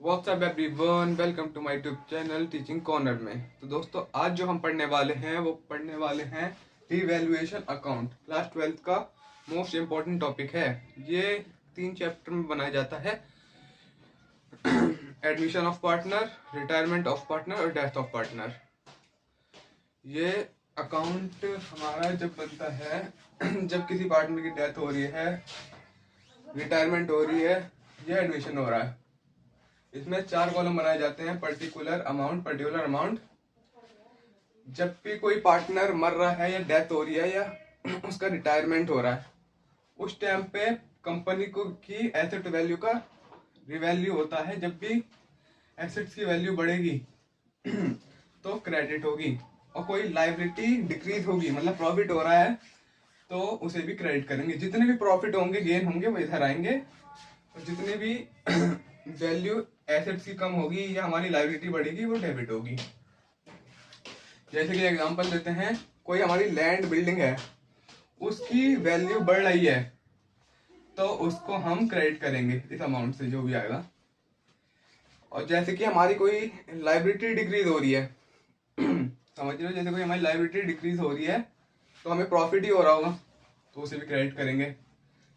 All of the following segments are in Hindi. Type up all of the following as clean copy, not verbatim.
WhatsApp everyone, welcome to my YouTube channel teaching corner में। तो दोस्तों, आज जो हम पढ़ने वाले हैं रिवैल्यूएशन अकाउंट। क्लास 12 का मोस्ट इम्पोर्टेंट टॉपिक है। ये 3 चैप्टर में बनाया जाता है। Admission of partner, retirement of partner और डेथ ऑफ पार्टनर। ये अकाउंट हमारा जब बनता है जब किसी पार्टनर की डेथ हो रही है, रिटायरमेंट हो रही है या एडमिशन हो रहा है। इसमें 4 कॉलम बनाए जाते हैं। Particular amount. जब भी कोई पार्टनर मर रहा है या डेथ हो रही है या उसका रिटायरमेंट हो रहा है, उस टाइम पे कंपनी को की एसेट वैल्यू का रिवैल्यू होता है। जब भी एसेट्स की वैल्यू बढ़ेगी तो क्रेडिट होगी, और कोई लायबिलिटी डिक्रीज होगी, मतलब प्रॉफिट हो रहा है तो उसे भी क्रेडिट करेंगे। जितने भी प्रॉफिट होंगे, गेन होंगे, वो इधर आएंगे, और जितने भी वैल्यू एसेट्स की कम होगी या हमारी लायबिलिटी बढ़ेगी, वो डेबिट होगी। जैसे कि एग्जांपल देते हैं, कोई हमारी लैंड बिल्डिंग है, उसकी वैल्यू बढ़ रही है तो उसको हम क्रेडिट करेंगे इस अमाउंट से, जो भी आएगा। और जैसे कि हमारी कोई लायबिलिटी डिक्रीज हो रही है समझ रहे हो, जैसे कोई हमारी लायबिलिटी डिक्रीज हो रही है तो हमें प्रॉफिट ही हो रहा होगा, तो उसे भी क्रेडिट करेंगे।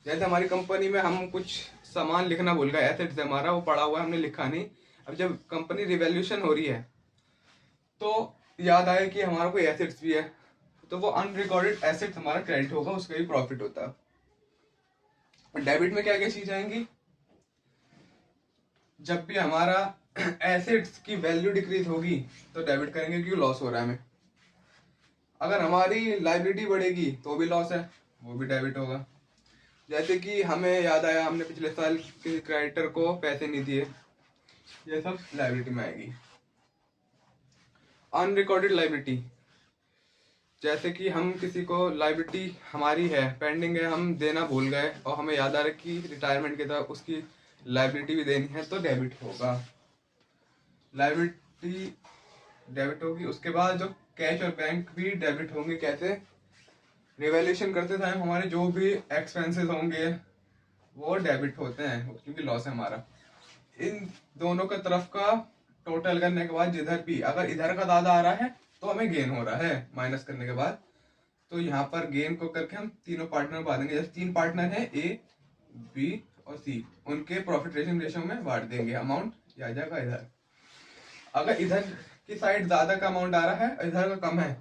जैसे हमारी कंपनी में हम कुछ सामान लिखना भूल गए, एसेट्स है हमारा, वो पड़ा हुआ है, हमने लिखा नहीं। अब जब कंपनी रिवैल्यूएशन हो रही है तो याद आए कि हमारा कोई एसेट्स भी है, तो वो अनरिकॉर्डेड एसेट्स हमारा क्रेडिट होगा, उसका भी प्रॉफिट होता है। डेबिट में क्या क्या चीज आएंगी? जब भी हमारा एसेट्स की वैल्यू डिक्रीज होगी तो डेबिट करेंगे, क्योंकि लॉस हो रहा है हमें। अगर हमारी लायबिलिटी बढ़ेगी तो भी लॉस है, वो भी डेबिट होगा। जैसे कि हमें याद आया, हमने पिछले साल किसी क्रेडिटर को पैसे नहीं दिए, ये सब लायबिलिटी में आएगी। अनरिकॉर्डेड लायबिलिटी, जैसे कि हम किसी को लायबिलिटी हमारी है, पेंडिंग है, हम देना भूल गए और हमें याद आ रहा है कि रिटायरमेंट के तरफ उसकी लायबिलिटी भी देनी है, तो डेबिट होगा। लायबिलिटी डेबिट होगी। उसके बाद जो कैश और बैंक भी डेबिट होंगे। कैसे? रिवैल्यूएशन करते टाइम हमारे जो भी एक्सपेंसेस होंगे वो डेबिट होते हैं, क्योंकि लॉस है हमारा। इन दोनों का तरफ का टोटल करने के बाद जिधर भी, अगर इधर का ज्यादा आ रहा है तो हमें गेन हो रहा है, माइनस करने के बाद। तो यहाँ पर गेन को करके हम तीनों पार्टनर बांट देंगे। जैसे 3 पार्टनर है, ए, बी और सी, उनके प्रॉफिट रेशियो में बांट देंगे। अमाउंट आ जाएगा इधर। अगर इधर की साइड ज्यादा का अमाउंट आ रहा है, इधर का कम है,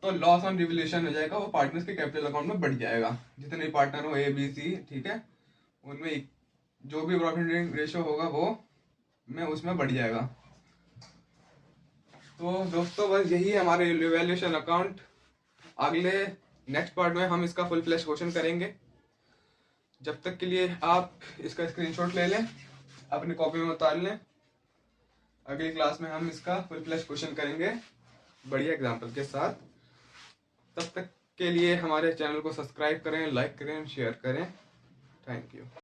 तो लॉस ऑन रिवैल्यूएशन हो जाएगा, वो पार्टनर्स के कैपिटल अकाउंट में बढ़ जाएगा। जितने भी पार्टनर हो, ए, बी, सी, ठीक है, उनमें जो भी प्रॉफिट रेशियो होगा वो में उसमें बढ़ जाएगा। तो दोस्तों, बस यही है हमारे रिवैल्यूएशन अकाउंट। अगले नेक्स्ट पार्ट में हम इसका फुल फ्लैश क्वेश्चन करेंगे। जब तक के लिए आप इसका स्क्रीनशॉट ले लें, अपनी कॉपी में उतार लें। अगली क्लास में हम इसका फुल फ्लैश क्वेश्चन करेंगे बढ़िया एग्जाम्पल के साथ। तब तक के लिए हमारे चैनल को सब्सक्राइब करें, लाइक करें, शेयर करें। Thank you.